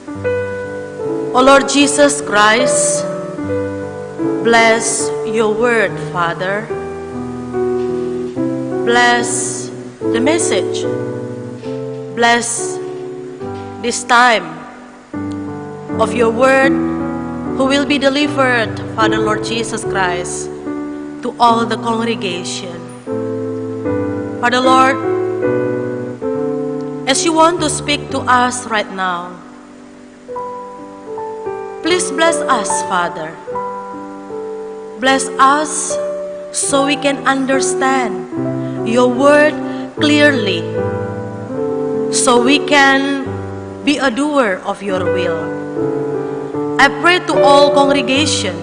O Lord Jesus Christ, bless your word, Father. Bless the message. Bless this time of your word who will be delivered, Father Lord Jesus Christ, to all the congregation. Father Lord, as you want to speak to us right now, please bless us, Father. Bless us so we can understand your word clearly, so we can be a doer of your will. I pray to all congregation,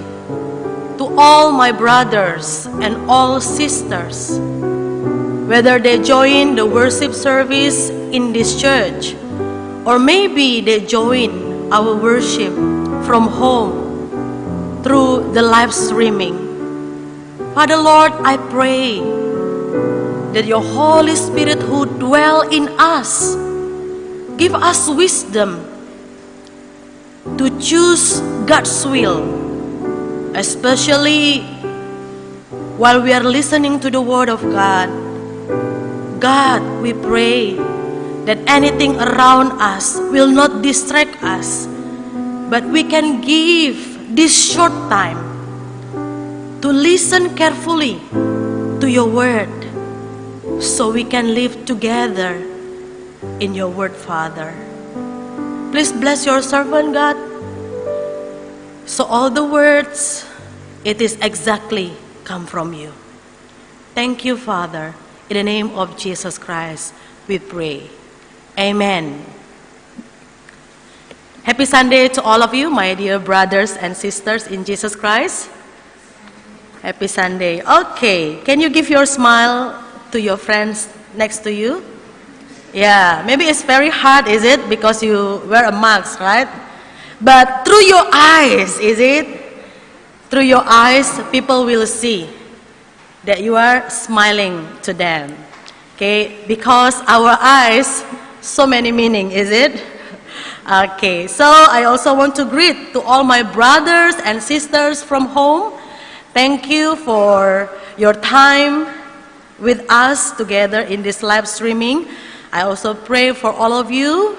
to all my brothers and all sisters, whether they join the worship service in this church, or maybe they join our worship from home through the live streaming. Father Lord, I pray that your Holy Spirit who dwell in us, give us wisdom to choose God's will, especially while we are listening to the Word of God. God, we pray that anything around us will not distract us, but we can give this short time to listen carefully to your word, so we can live together in your word, Father. Please bless your servant, God, so all the words, it is exactly come from you. Thank you, Father. In the name of Jesus Christ, we pray. Amen. Happy Sunday to all of you, my dear brothers and sisters in Jesus Christ. Happy Sunday. Okay, can you give your smile to your friends next to you? Yeah, maybe it's very hard, is it? Because you wear a mask, right? But through your eyes, is it? Through your eyes, people will see that you are smiling to them. Okay, because our eyes, so many meaning, is it? Okay, so I also want to greet to all my brothers and sisters from home. Thank you for your time with us together in this live streaming. I also pray for all of you,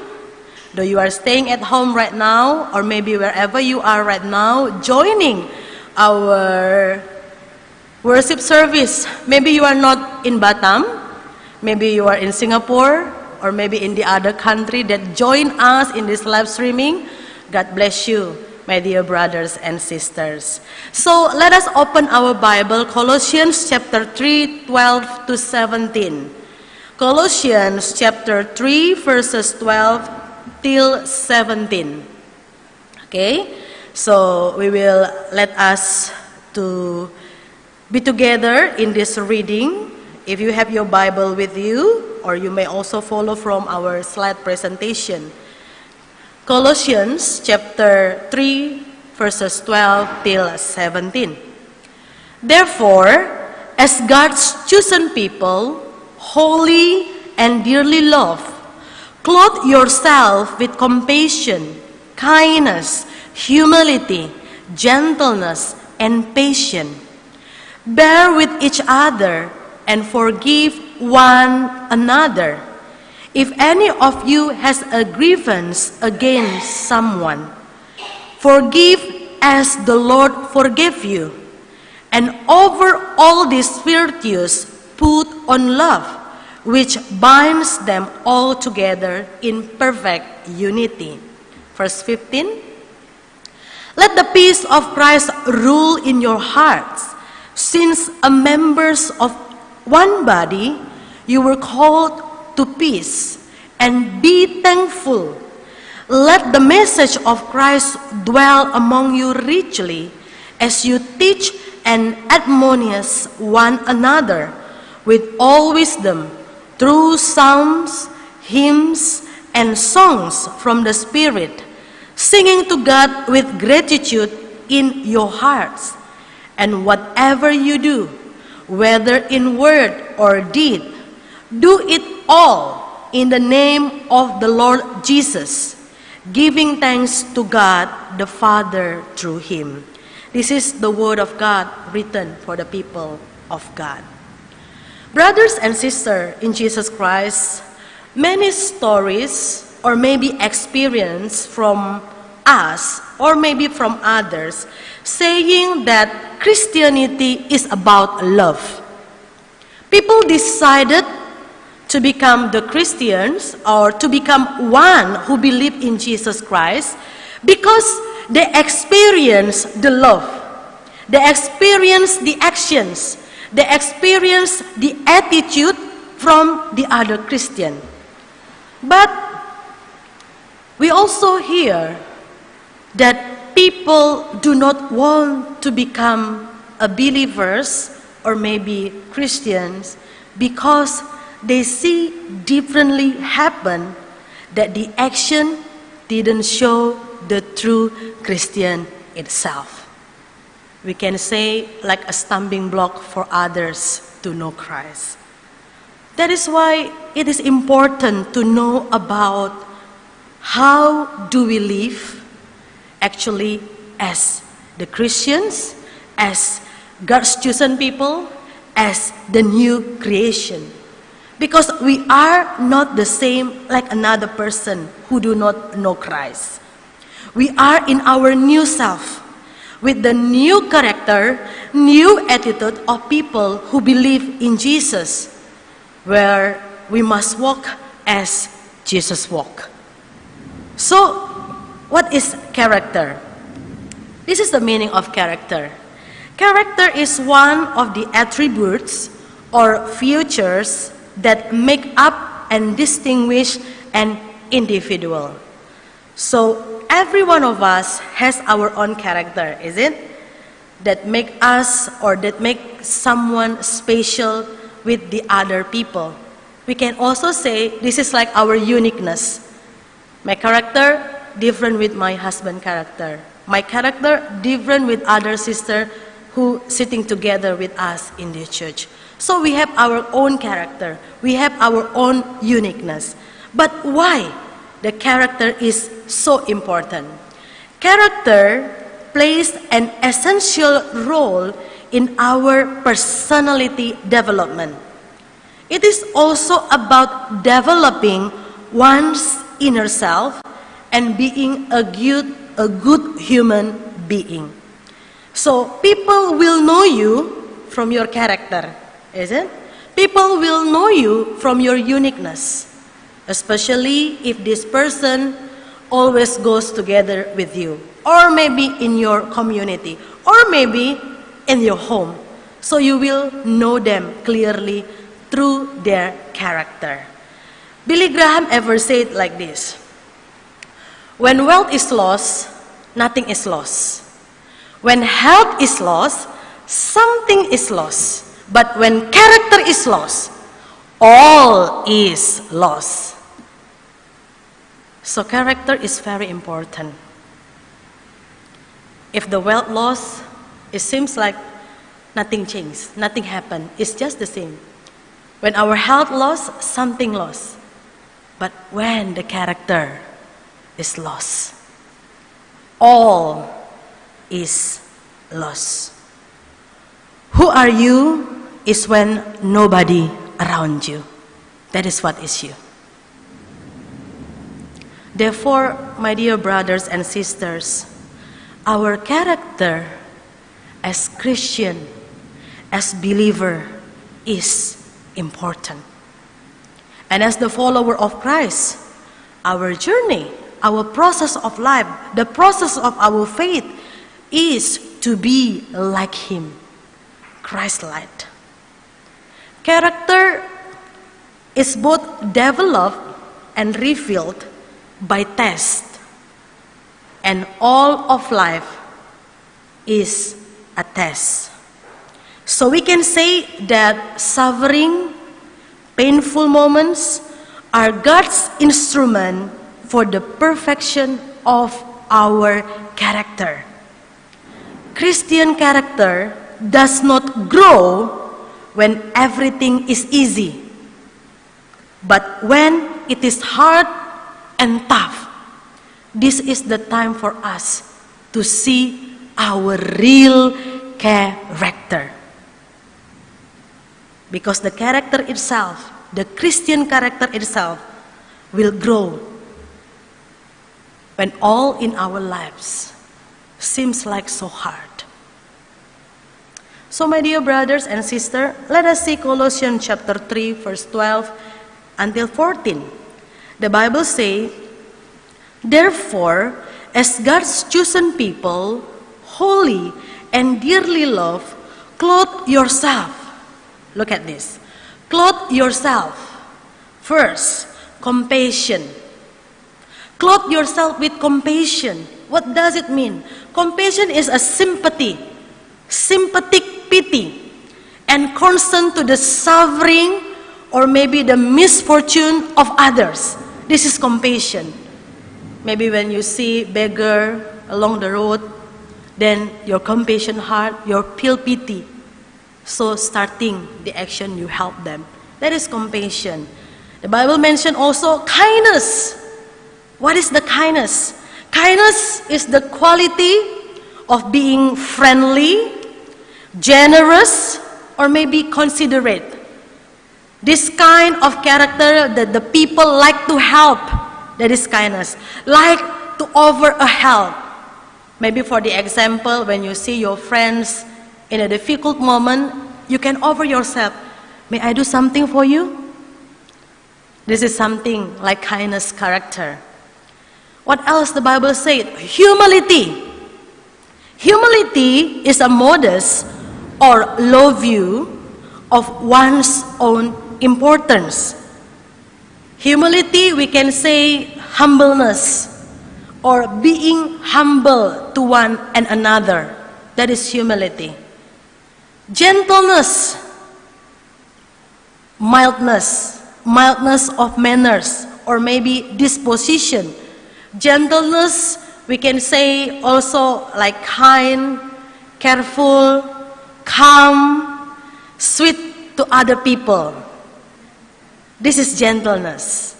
though you are staying at home right now, or maybe wherever you are right now, joining our worship service. Maybe you are not in Batam, maybe you are in Singapore, or maybe in the other country that join us in this live streaming. God bless you, my dear brothers and sisters. So let us open our Bible, Colossians chapter 3, 12 to 17. Colossians chapter 3, verses 12 till 17. Okay, so we will let us to be together in this reading. If you have your Bible with you, or you may also follow from our slide presentation. Colossians chapter 3, verses 12 till 17. Therefore, as God's chosen people, holy and dearly loved, clothe yourself with compassion, kindness, humility, gentleness, and patience. Bear with each other and forgive one another. If any of you has a grievance against someone, forgive as the Lord forgave you. And over all these virtues, put on love, which binds them all together in perfect unity. Verse 15. Let the peace of Christ rule in your hearts. Since are members of one body, you were called to peace, and be thankful. Let the message of Christ dwell among you richly, as you teach and admonish one another with all wisdom, through psalms, hymns, and songs from the Spirit, singing to God with gratitude in your hearts. And whatever you do, whether in word or deed, do it all in the name of the Lord Jesus, giving thanks to God the Father through him. This is the word of God written for the people of God. Brothers and sisters in Jesus Christ, many stories or maybe experience from us or maybe from others saying that Christianity is about love. People decided to become the Christians or to become one who believe in Jesus Christ because they experience the love, they experience the actions, they experience the attitude from the other Christian. But we also hear that people do not want to become a believers or maybe Christians because they see differently happen, that the action didn't show the true Christian itself. We can say like a stumbling block for others to know Christ. That is why it is important to know about how do we live actually as the Christians, as God's chosen people, as the new creation. Because we are not the same like another person who do not know Christ. We are in our new self, with the new character, new attitude of people who believe in Jesus, where we must walk as Jesus walked. So, what is character? This is the meaning of character. Character is one of the attributes or features that make up and distinguish an individual. So every one of us has our own character, is it? That make us or that make someone special with the other people. We can also say this is like our uniqueness. My character different with my husband's character. My character different with other sister who sitting together with us in the church. So we have our own character. We have our own uniqueness. But why the character is so important? Character plays an essential role in our personality development. It is also about developing one's inner self and being a good human being. So people will know you from your character, is it? People will know you from your uniqueness, especially if this person always goes together with you, or maybe in your community, or maybe in your home. So you will know them clearly through their character. Billy Graham ever said like this: when wealth is lost, nothing is lost. When health is lost, something is lost. But when character is lost, all is lost. So character is very important. If the wealth lost, it seems like nothing changed, nothing happened. It's just the same. When our health lost, something lost. But when the character is lost, all is lost. Who are you is when nobody around you. That is what is you. Therefore, my dear brothers and sisters, our character as Christian, as believer, is important. And as the follower of Christ, our journey, our process of life, the process of our faith is to be like Him, Christ-like. Character is both developed and revealed by test, and all of life is a test. So we can say that suffering, painful moments are God's instrument for the perfection of our character. Christian character does not grow when everything is easy, but when it is hard and tough. this is the time for us to see our real character. Because the character itself, the Christian character itself, will grow when all in our lives seems like so hard. So my dear brothers and sisters, let us see Colossians chapter 3, verse 12 until 14. The Bible says, "Therefore, as God's chosen people, holy and dearly loved, clothe yourself." Look at this. Clothe yourself. First, compassion. Clothe yourself with compassion. What does it mean? Compassion is a sympathy, sympathetic pity, and concern to the suffering or maybe the misfortune of others. This is compassion. Maybe when you see beggar along the road, then your compassion heart, your feel pity. So starting the action, you help them. That is compassion. The Bible mentioned also kindness. What is the kindness? Kindness is the quality of being friendly, generous, or maybe considerate. This kind of character that the people like to help, that is kindness. Like to offer a help. Maybe for the example, when you see your friends in a difficult moment, you can offer yourself, "May I do something for you?" This is something like kindness character. What else the Bible said? Humility. Humility is a modest or low view of one's own importance. Humility, we can say humbleness, or being humble to one and another. That is humility. Gentleness, mildness of manners, or maybe disposition. Gentleness, we can say also like kind, careful, calm, sweet to other people. This is gentleness.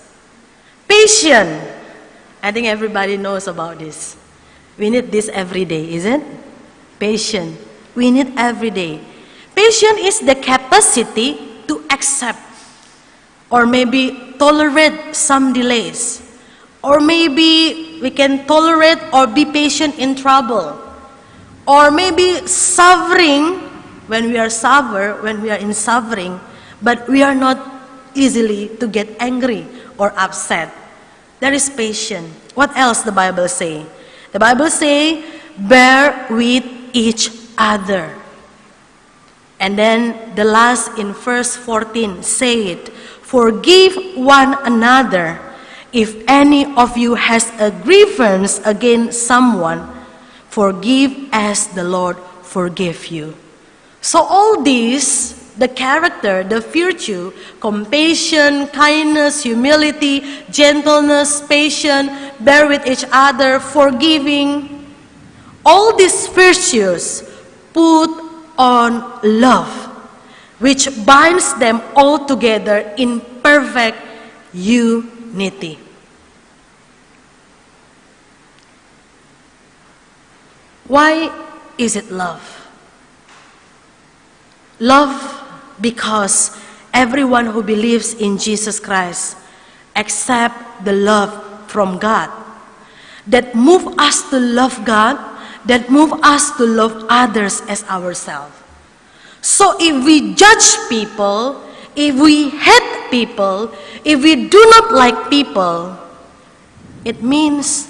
Patient. I think everybody knows about this. We need this every day, isn't it? Patient. We need every day. Patience is the capacity to accept or maybe tolerate some delays. Or maybe we can tolerate or be patient in trouble. Or maybe suffering, when we are in suffering, but we are not easily to get angry or upset. That is patience. What else the Bible say? The Bible say, bear with each other. And then the last in verse 14 say it, forgive one another if any of you has a grievance against someone, forgive as the Lord forgave you. So all these, the character, the virtue, compassion, kindness, humility, gentleness, patience, bear with each other, forgiving, all these virtues put on love, which binds them all together in perfect unity. Why is it love? Love because everyone who believes in Jesus Christ accept the love from God that move us to love God, that move us to love others as ourselves. So if we judge people, if we hate people, if we do not like people, it means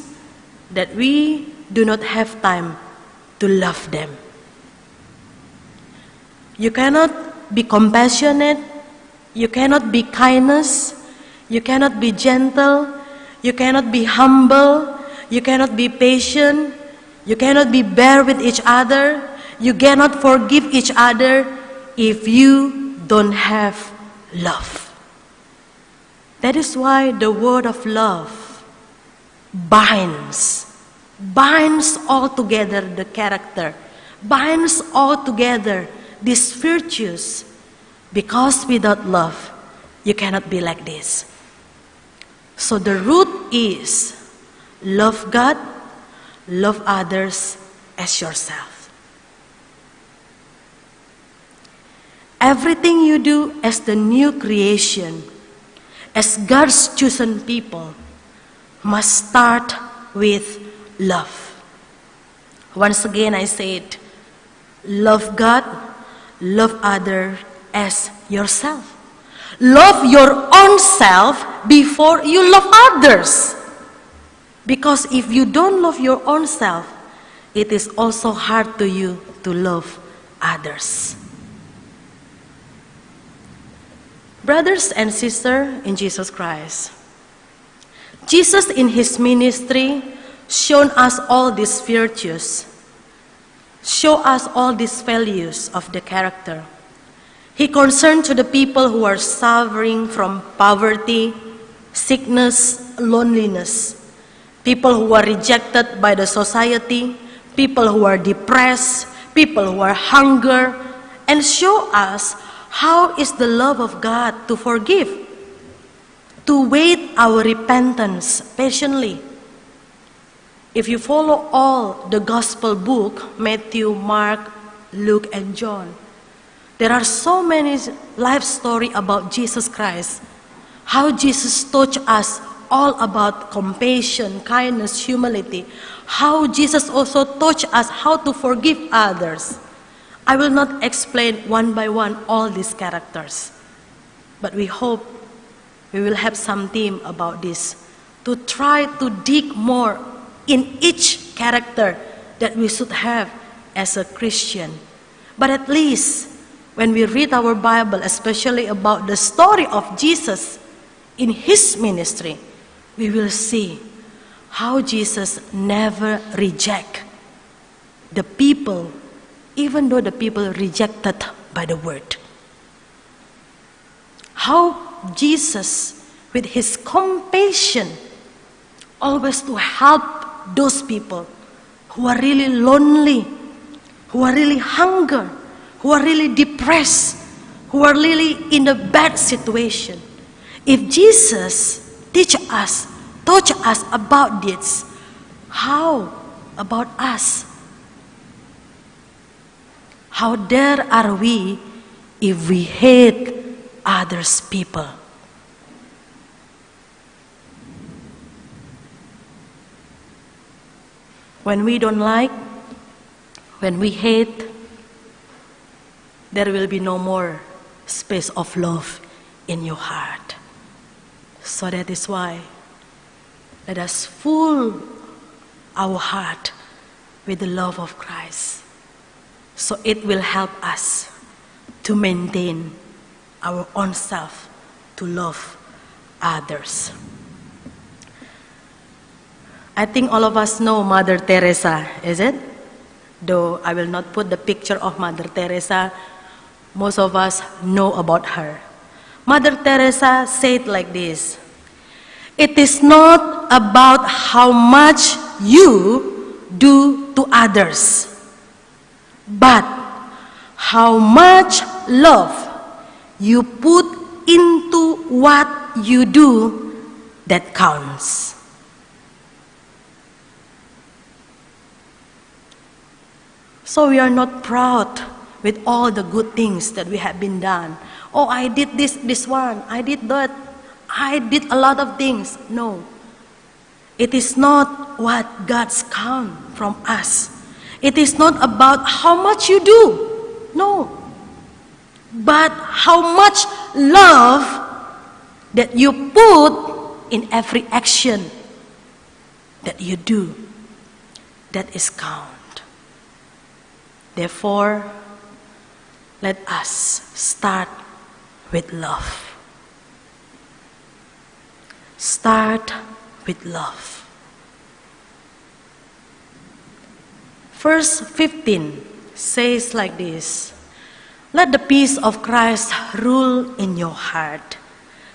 that we do not have time to love them. You cannot be compassionate, you cannot be kindness, you cannot be gentle, you cannot be humble, you cannot be patient, you cannot be bear with each other, you cannot forgive each other if you don't have love. That is why the word of love binds all together the character, binds all together these virtues, because without love, you cannot be like this. So the root is love God, love others as yourself. Everything you do as the new creation, as God's chosen people, must start with love. Once again, I said, love God, love others as yourself. Love your own self before you love others. Because if you don't love your own self, it is also hard to you to love others. Brothers and sisters in Jesus Christ, Jesus in his ministry shown us all these virtues, show us all these values of the character. He concerned to the people who are suffering from poverty, sickness, loneliness, people who are rejected by the society, people who are depressed, people who are hunger, and show us how is the love of God to forgive, to wait our repentance patiently. If you follow all the gospel book, Matthew, Mark, Luke, and John, there are so many life stories about Jesus Christ, how Jesus taught us all about compassion, kindness, humility, how Jesus also taught us how to forgive others. I will not explain one by one all these characters, but we hope we will have some theme about this, to try to dig more in each character that we should have as a Christian. But at least when we read our Bible, especially about the story of Jesus in his ministry, we will see how Jesus never reject the people, even though the people rejected by the word. How Jesus, with his compassion, always to help those people who are really lonely, who are really hunger, who are really depressed, who are really in a bad situation. If Jesus taught us about this, how about us? How dare are we if we hate others people? When we don't like, when we hate, there will be no more space of love in your heart. So that is why let us fill our heart with the love of Christ. So it will help us to maintain our own self, to love others. I think all of us know Mother Teresa, is it? Though I will not put the picture of Mother Teresa, most of us know about her. Mother Teresa said like this: "It is not about how much you do to others, but how much love you put into what you do that counts." So we are not proud with all the good things that we have been done. Oh, I did this one, I did that, I did a lot of things. No. It is not what God's count from us. It is not about how much you do. No. But how much love that you put in every action that you do. That is count. Therefore, let us start with love. Start with love. Verse 15 says like this: "Let the peace of Christ rule in your heart,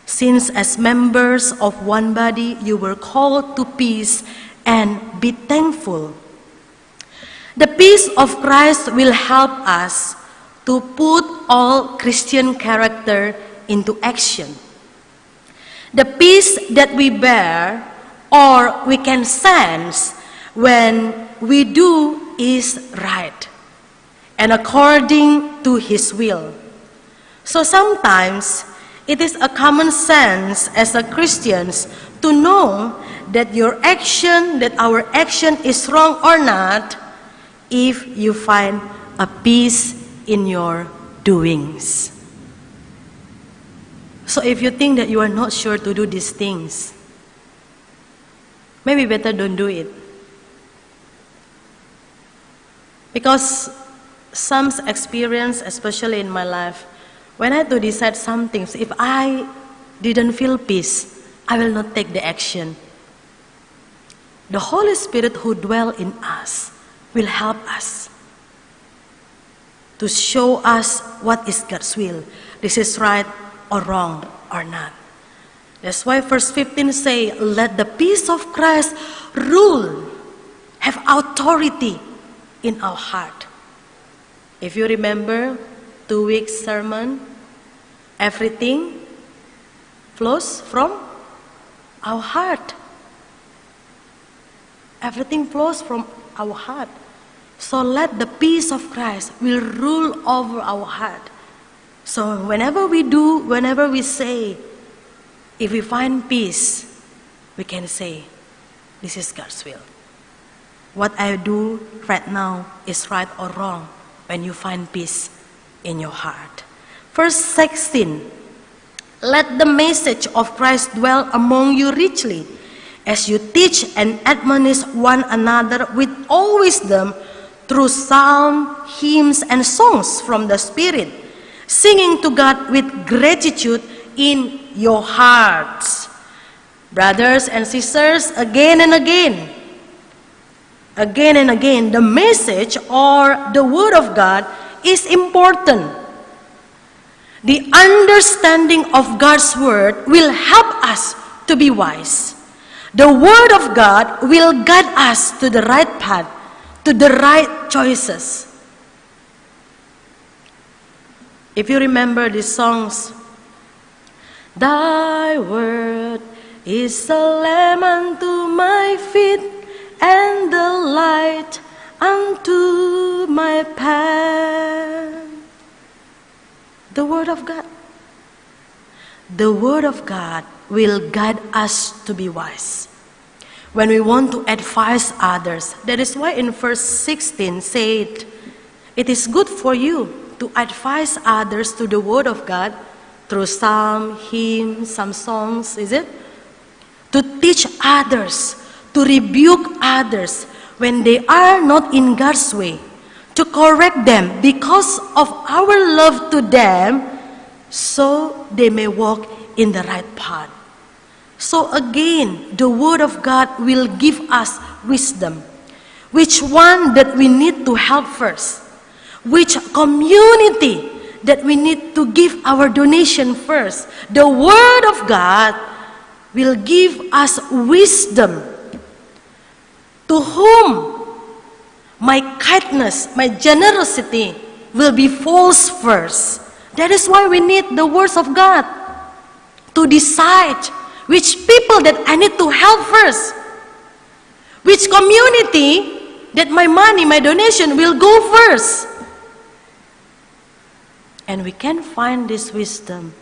since as members of one body you were called to peace, and be thankful." The peace of Christ will help us to put all Christian character into action. The peace that we bear or we can sense when we do is right and according to His will. So sometimes it is a common sense as a Christians to know that our action is wrong or not if you find a peace in your doings. So if you think that you are not sure to do these things, maybe better don't do it. Because some experience, especially in my life, when I had to decide some things, if I didn't feel peace, I will not take the action. The Holy Spirit who dwells in us will help us to show us what is God's will. This is right or wrong or not. That's why verse 15 say, let the peace of Christ rule, have authority in our heart. If you remember 2 weeks sermon, everything flows from our heart. Everything flows from our heart. So let the peace of Christ will rule over our heart. So whenever we do, whenever we say, if we find peace, we can say, this is God's will. What I do right now is right or wrong when you find peace in your heart. Verse 16, let the message of Christ dwell among you richly, as you teach and admonish one another with all wisdom through psalms, hymns, and songs from the Spirit, singing to God with gratitude in your hearts. Brothers and sisters, again and again, the message or the Word of God is important. The understanding of God's Word will help us to be wise. The Word of God will guide us to the right path, to the right choices. If you remember these songs, Thy Word is a lamp unto my feet and the light unto my path. The Word of God. The Word of God will guide us to be wise. When we want to advise others, that is why in verse 16 said, it is good for you to advise others to the Word of God through some hymns, some songs, is it? To teach others, to rebuke others when they are not in God's way, to correct them because of our love to them, so they may walk in the right path. So again, the Word of God will give us wisdom. Which one that we need to help first? Which community that we need to give our donation first? The Word of God will give us wisdom. To whom my kindness, my generosity will be false first. That is why we need the words of God to decide which people that I need to help first. Which community that my money, my donation will go first. And we can find this wisdom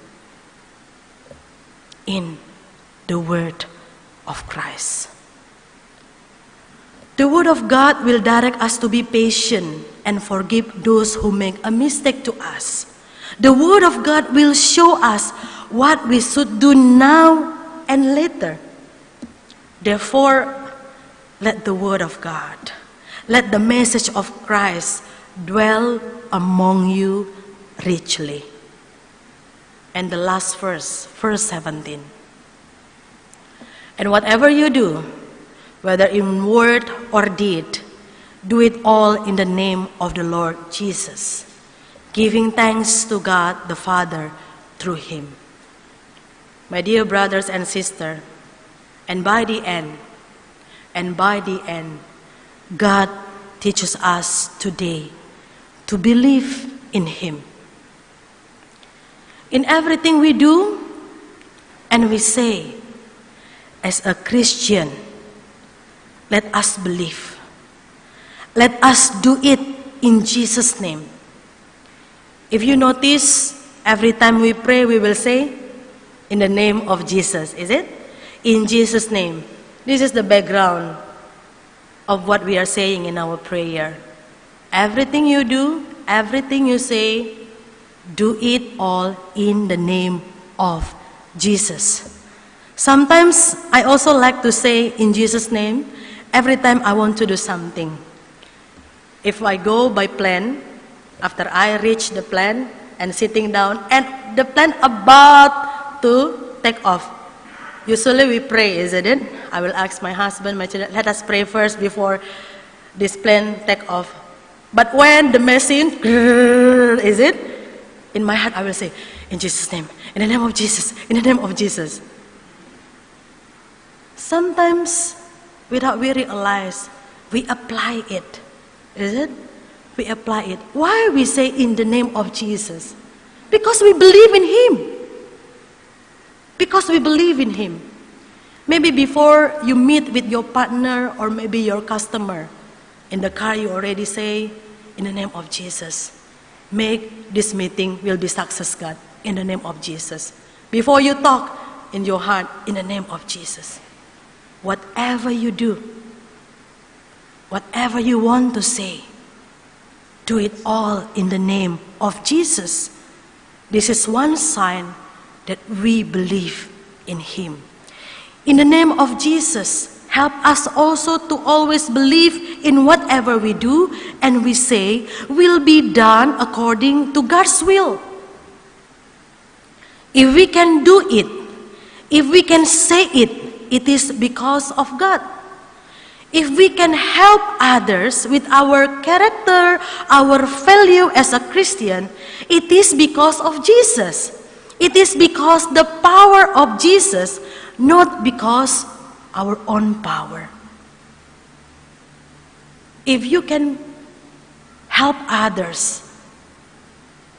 in the Word of Christ. The Word of God will direct us to be patient and forgive those who make a mistake to us. The Word of God will show us what we should do now and later. Therefore, let the Word of God, let the message of Christ dwell among you richly. And the last verse, verse 17. And whatever you do, whether in word or deed, do it all in the name of the Lord Jesus, giving thanks to God the Father through Him. My dear brothers and sisters, and by the end, God teaches us today to believe in Him. In everything we do and we say, as a Christian, let us believe. Let us do it in Jesus' name. If you notice, every time we pray, we will say, in the name of Jesus, is it? In Jesus' name. This is the background of what we are saying in our prayer. Everything you do, everything you say, do it all in the name of Jesus. Sometimes I also like to say in Jesus' name every time I want to do something. If I go by plan, after I reach the plan and sitting down and the plane about to take off, usually we pray, isn't it? I will ask my husband, my children, let us pray first before this plane take off. But when the machine, is it? In my heart I will say, in Jesus' name, in the name of Jesus, in the name of Jesus. Sometimes, without we realize, we apply it, is it? We apply it. Why we say in the name of Jesus? Because we believe in Him. Because we believe in Him. Maybe before you meet with your partner or maybe your customer, in the car you already say, in the name of Jesus, make this meeting will be success, God, in the name of Jesus. Before you talk in your heart, in the name of Jesus. Whatever you do, whatever you want to say, do it all in the name of Jesus. This is one sign that we believe in Him. In the name of Jesus, help us also to always believe in whatever we do and we say will be done according to God's will. If we can do it, if we can say it, it is because of God. If we can help others with our character, our value as a Christian, it is because of Jesus. It is because the power of Jesus, not because our own power. If you can help others,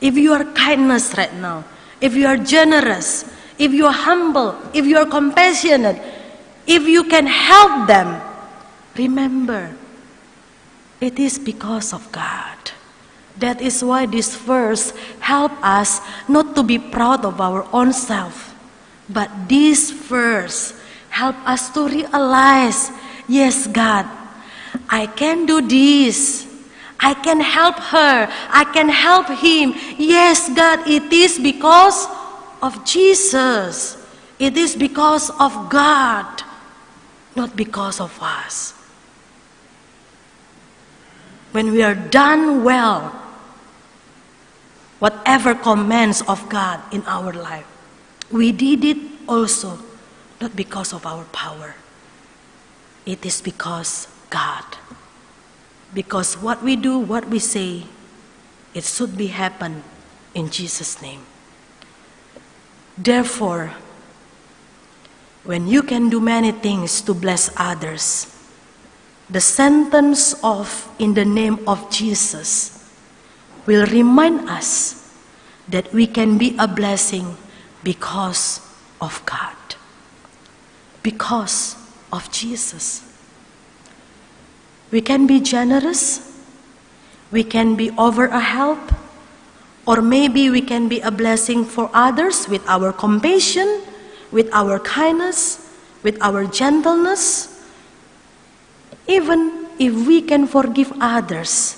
if you are kindness right now, if you are generous, if you are humble, if you are compassionate, if you can help them, remember, it is because of God. That is why this verse helps us not to be proud of our own self, but this verse helps us to realize, yes, God, I can do this. I can help her. I can help him. Yes, God, it is because of Jesus. It is because of God, not because of us. When we are done well, whatever commands of God in our life, we did it also not because of our power. It is because God. Because what we do, what we say, it should be happen in Jesus' name. Therefore, when you can do many things to bless others, the sentence of in the name of Jesus will remind us that we can be a blessing because of God, because of Jesus. We can be generous, we can be over a help, or maybe we can be a blessing for others with our compassion, with our kindness, with our gentleness. Even if we can forgive others,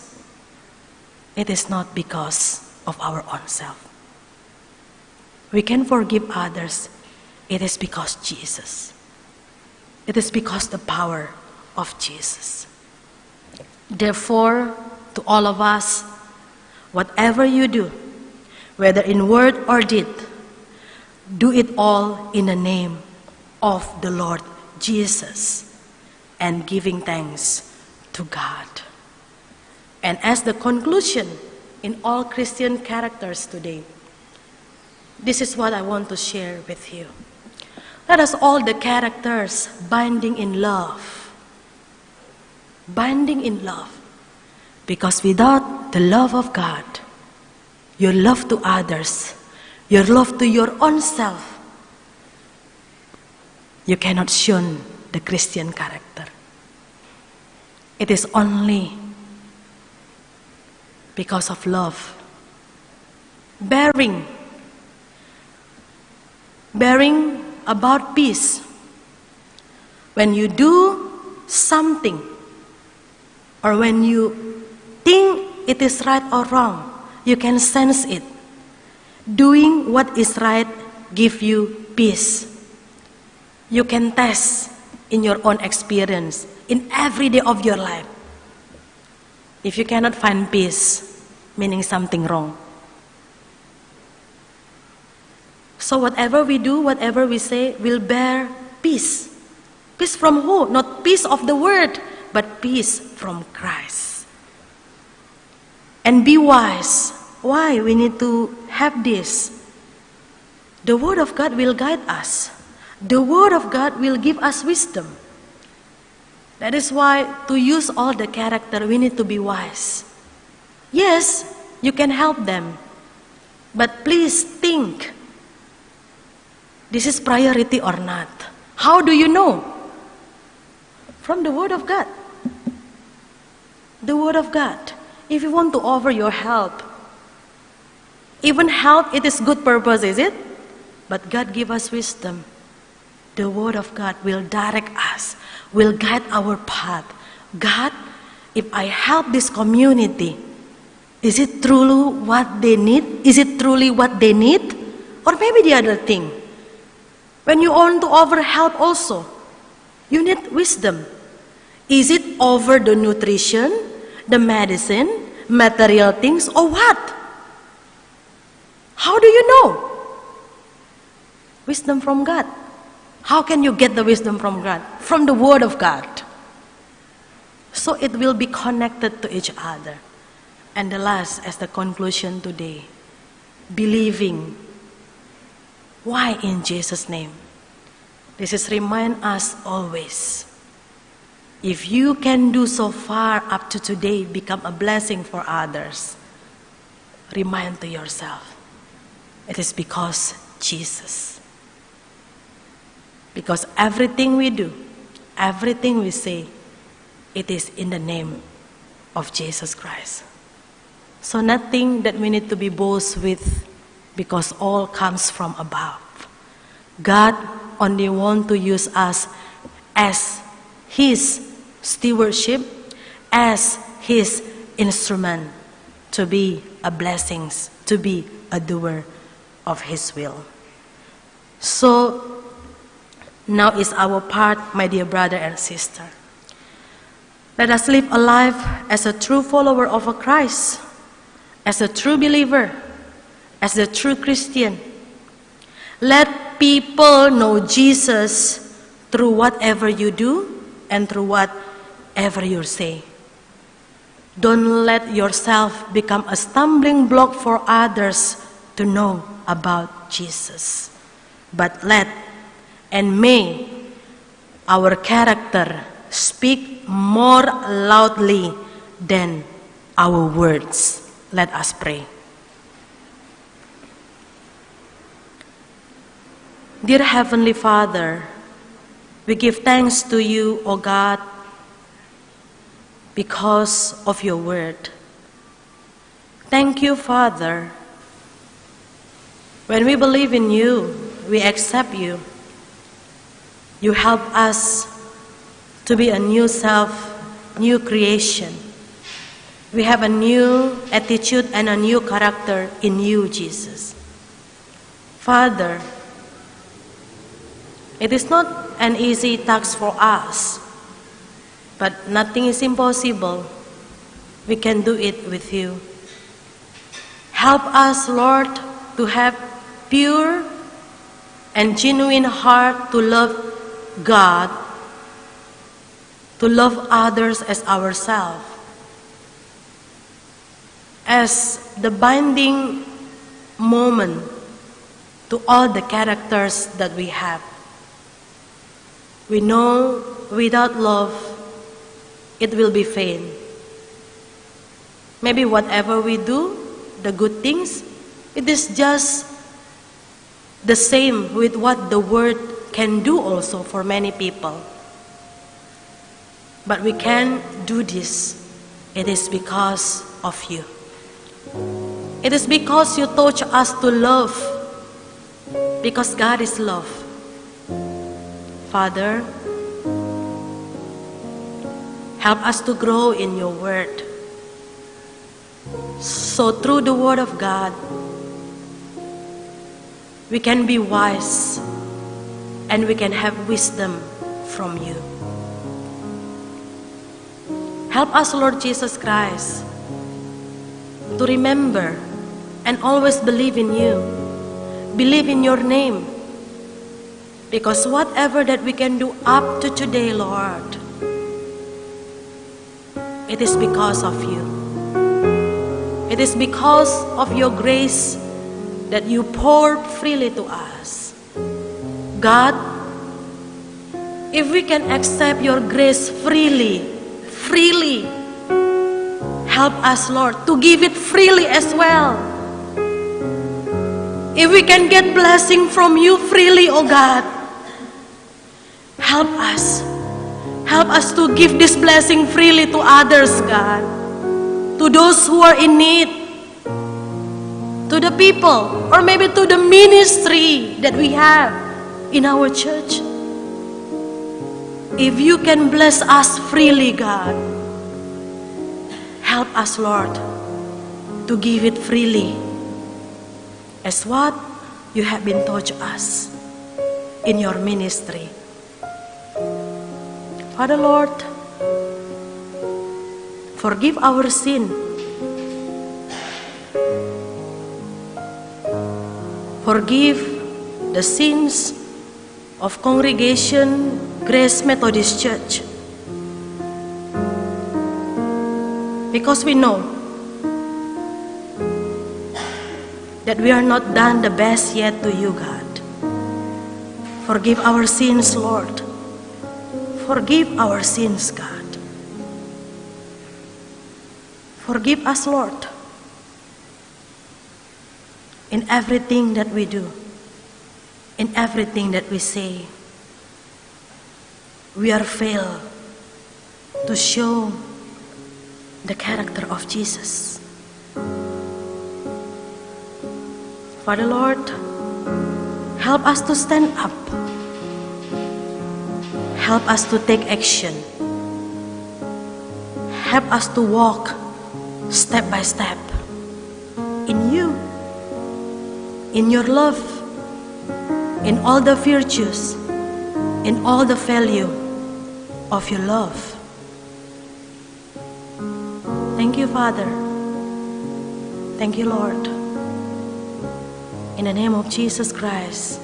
it is not because of our own self. We can forgive others, it is because Jesus. It is because the power of Jesus. Therefore, to all of us, whatever you do, whether in word or deed, do it all in the name of the Lord Jesus and giving thanks to God. And as the conclusion in all Christian characters today, this is what I want to share with you. Let us all the characters binding in love. Binding in love. Because without the love of God, your love to others, your love to your own self, you cannot show the Christian character. It is only because of love. Bearing about peace. When you do something, or when you think it is right or wrong, you can sense it. Doing what is right gives you peace. You can test in your own experience, in every day of your life. If you cannot find peace, meaning something wrong. So whatever we do, whatever we say, will bear peace. Peace from who? Not peace of the world, but peace from Christ. And be wise. Why we need to have this? The Word of God will guide us. The Word of God will give us wisdom. That is why to use all the character, we need to be wise. Yes, you can help them. But please think, this is priority or not? How do you know? From the Word of God. The Word of God. If you want to offer your help, even help, it is good purpose, is it? But God give us wisdom. The Word of God will direct us, will guide our path. God, if I help this community, is it truly what they need? Is it truly what they need? Or maybe the other thing. When you want to offer help also, you need wisdom. Is it over the nutrition, the medicine, material things, or what? How do you know? Wisdom from God. How can you get the wisdom from God? From the Word of God. So it will be connected to each other. And the last, as the conclusion today, believing. Why in Jesus' name? This is remind us always. If you can do so far up to today, become a blessing for others, remind to yourself, it is because Jesus. Because everything we do, everything we say, it is in the name of Jesus Christ. So nothing that we need to be boast with, because all comes from above. God only wants to use us as His stewardship, as His instrument to be a blessing, to be a doer of His will. So now is our part, my dear brother and sister. Let us live a life as a true follower of Christ, as a true believer, as a true Christian. Let people know Jesus through whatever you do and through whatever you say. Don't let yourself become a stumbling block for others to know about Jesus. But let and may our character speak more loudly than our words. Let us pray. Dear Heavenly Father, we give thanks to you, O God, because of your word. Thank you, Father. When we believe in you, we accept you. You help us to be a new self, new creation. We have a new attitude and a new character in you, Jesus. Father, it is not an easy task for us, but nothing is impossible. We can do it with you. Help us, Lord, to have pure and genuine heart to love God, to love others as ourselves, as the binding moment to all the characters that we have. We know without love, it will be vain. Maybe whatever we do, the good things, it is just the same with what the Word can do also for many people. But we can do this. It is because of you. It is because you taught us to love. Because God is love. Father, help us to grow in your word. So through the word of God, we can be wise and we can have wisdom from you. Help us, Lord Jesus Christ, to remember and always believe in you. Believe in your name. Because whatever that we can do up to today, Lord, it is because of you. It is because of your grace that you pour freely to us. God, if we can accept your grace freely, help us, Lord, to give it freely as well. If we can get blessing from you freely, oh God, help us. Help us to give this blessing freely to others, God. To those who are in need. To the people, or maybe to the ministry that we have in our church. If you can bless us freely, God, help us, Lord, to give it freely as what you have been taught to us in your ministry. Father, Lord, forgive our sin. Forgive the sins of Congregation Grace Methodist Church. Because we know that we are not done the best yet to you, God. Forgive our sins, Lord. Forgive our sins, God. Forgive us, Lord, in everything that we do, in everything that we say. We are failed to show the character of Jesus. Father, Lord, help us to stand up. Help us to take action. Help us to walk step by step in you, in your love, in all the virtues, in all the value of your love. Thank you, Father. Thank you, Lord. In the name of Jesus Christ,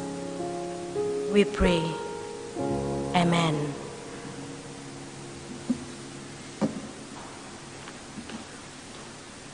we pray. Amen.